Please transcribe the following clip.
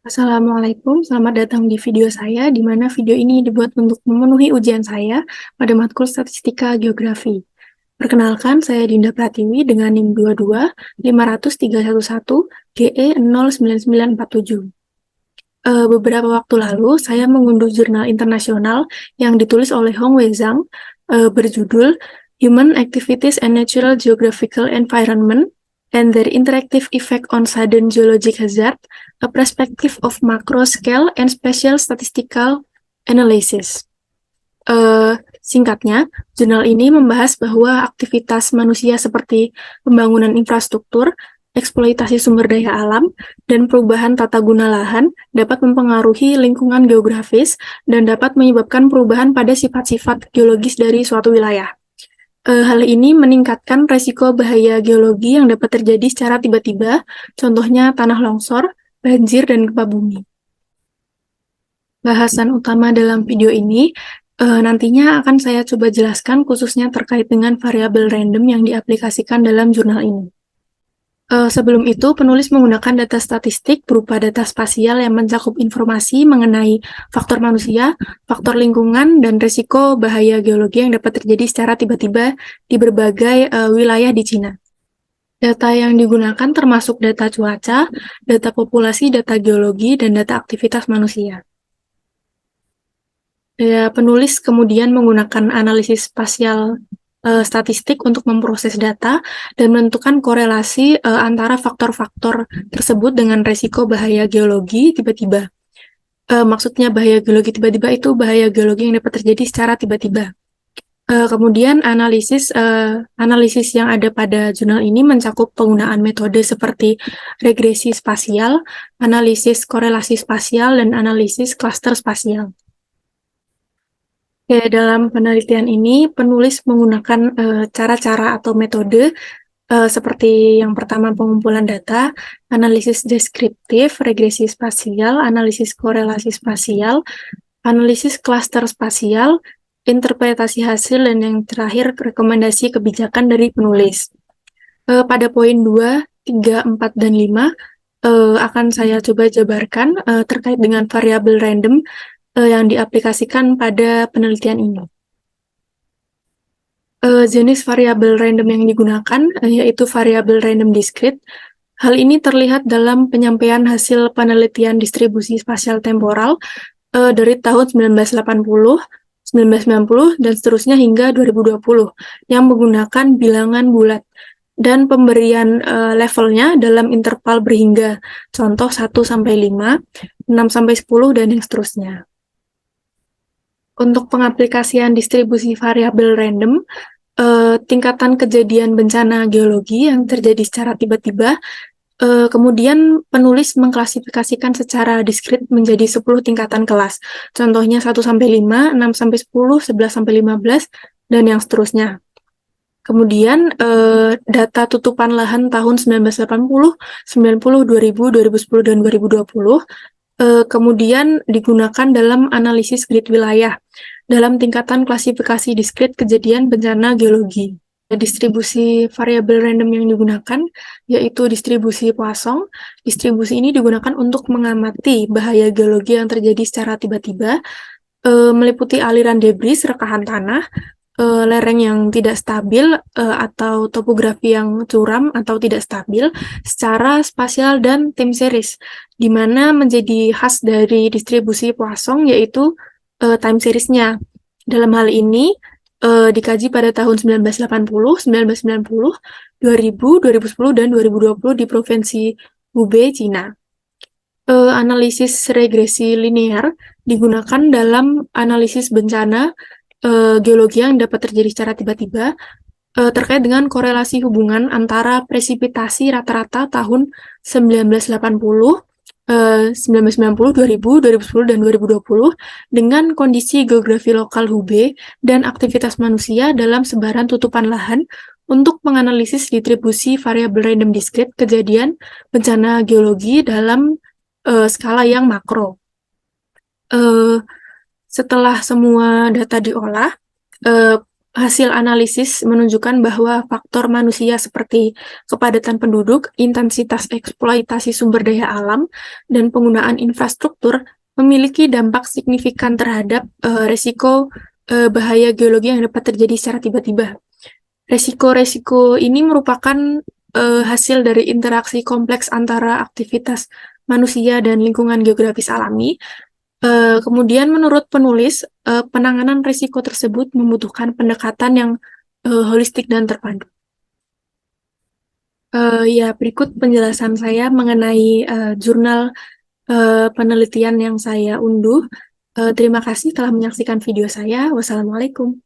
Assalamualaikum, selamat datang di video saya, di mana video ini dibuat untuk memenuhi ujian saya pada matkul Statistika Geografi. Perkenalkan, saya Dinda Pratiwi dengan NIM 2250311 GE 09947. Beberapa waktu lalu, saya mengunduh jurnal internasional yang ditulis oleh Hong Wei Zhang berjudul Human Activities and Natural Geographical Environment and Their Interactive Effect on Sudden Geologic Hazard, a Perspective of Macro Scale and Spatial Statistical Analysis. Singkatnya, jurnal ini membahas bahwa aktivitas manusia seperti pembangunan infrastruktur, eksploitasi sumber daya alam, dan perubahan tata guna lahan dapat mempengaruhi lingkungan geografis dan dapat menyebabkan perubahan pada sifat-sifat geologis dari suatu wilayah. Hal ini meningkatkan resiko bahaya geologi yang dapat terjadi secara tiba-tiba, contohnya tanah longsor, banjir, dan gempa bumi. Bahasan utama dalam video ini nantinya akan saya coba jelaskan khususnya terkait dengan variabel random yang diaplikasikan dalam jurnal ini. Sebelum itu, penulis menggunakan data statistik berupa data spasial yang mencakup informasi mengenai faktor manusia, faktor lingkungan, dan risiko bahaya geologi yang dapat terjadi secara tiba-tiba di berbagai wilayah di Cina. Data yang digunakan termasuk data cuaca, data populasi, data geologi, dan data aktivitas manusia. Penulis kemudian menggunakan analisis spasial statistik untuk memproses data dan menentukan korelasi antara faktor-faktor tersebut dengan resiko bahaya geologi tiba-tiba. Maksudnya bahaya geologi tiba-tiba itu bahaya geologi yang dapat terjadi secara tiba-tiba. Kemudian analisis yang ada pada jurnal ini mencakup penggunaan metode seperti regresi spasial, analisis korelasi spasial, dan analisis klaster spasial. Dalam penelitian ini, penulis menggunakan cara-cara atau metode seperti yang pertama pengumpulan data, analisis deskriptif, regresi spasial, analisis korelasi spasial, analisis klaster spasial, interpretasi hasil, dan yang terakhir rekomendasi kebijakan dari penulis. Pada poin 2, 3, 4, dan 5 akan saya coba jabarkan terkait dengan variabel random yang diaplikasikan pada penelitian ini. Jenis variabel random yang digunakan yaitu variabel random discrete. Hal ini terlihat dalam penyampaian hasil penelitian distribusi spasial temporal dari tahun 1980, 1990, dan seterusnya hingga 2020 yang menggunakan bilangan bulat dan pemberian levelnya dalam interval berhingga, contoh 1-5, 6-10, dan yang seterusnya. Untuk pengaplikasian distribusi variabel random, tingkatan kejadian bencana geologi yang terjadi secara tiba-tiba, kemudian penulis mengklasifikasikan secara diskrit menjadi 10 tingkatan kelas. Contohnya 1-5, 6-10, 11-15, dan yang seterusnya. Kemudian data tutupan lahan tahun 1980, 90, 2000, 2010, dan 2020 kemudian digunakan dalam analisis grid wilayah dalam tingkatan klasifikasi diskrit kejadian bencana geologi. Distribusi variabel random yang digunakan yaitu distribusi Poisson. Distribusi ini digunakan untuk mengamati bahaya geologi yang terjadi secara tiba-tiba, meliputi aliran debris, rekahan tanah, lereng yang tidak stabil, atau topografi yang curam atau tidak stabil secara spasial dan time series, di mana menjadi khas dari distribusi Poisson yaitu time series-nya. Dalam hal ini dikaji pada tahun 1980, 1990, 2000, 2010, dan 2020 di Provinsi Hubei, Cina. Analisis regresi linear digunakan dalam analisis bencana geologi yang dapat terjadi secara tiba-tiba terkait dengan korelasi hubungan antara presipitasi rata-rata tahun 1980, 1990, 2000, 2010, dan 2020 dengan kondisi geografi lokal Hubei dan aktivitas manusia dalam sebaran tutupan lahan untuk menganalisis distribusi variabel random discrete kejadian bencana geologi dalam skala yang makro. Setelah semua data diolah, Hasil analisis menunjukkan bahwa faktor manusia seperti kepadatan penduduk, intensitas eksploitasi sumber daya alam, dan penggunaan infrastruktur memiliki dampak signifikan terhadap resiko bahaya geologi yang dapat terjadi secara tiba-tiba. Resiko-resiko ini merupakan hasil dari interaksi kompleks antara aktivitas manusia dan lingkungan geografis alami. Kemudian menurut penulis, penanganan risiko tersebut membutuhkan pendekatan yang holistik dan terpadu. Ya, berikut penjelasan saya mengenai jurnal penelitian yang saya unduh. Terima kasih telah menyaksikan video saya. Wassalamualaikum.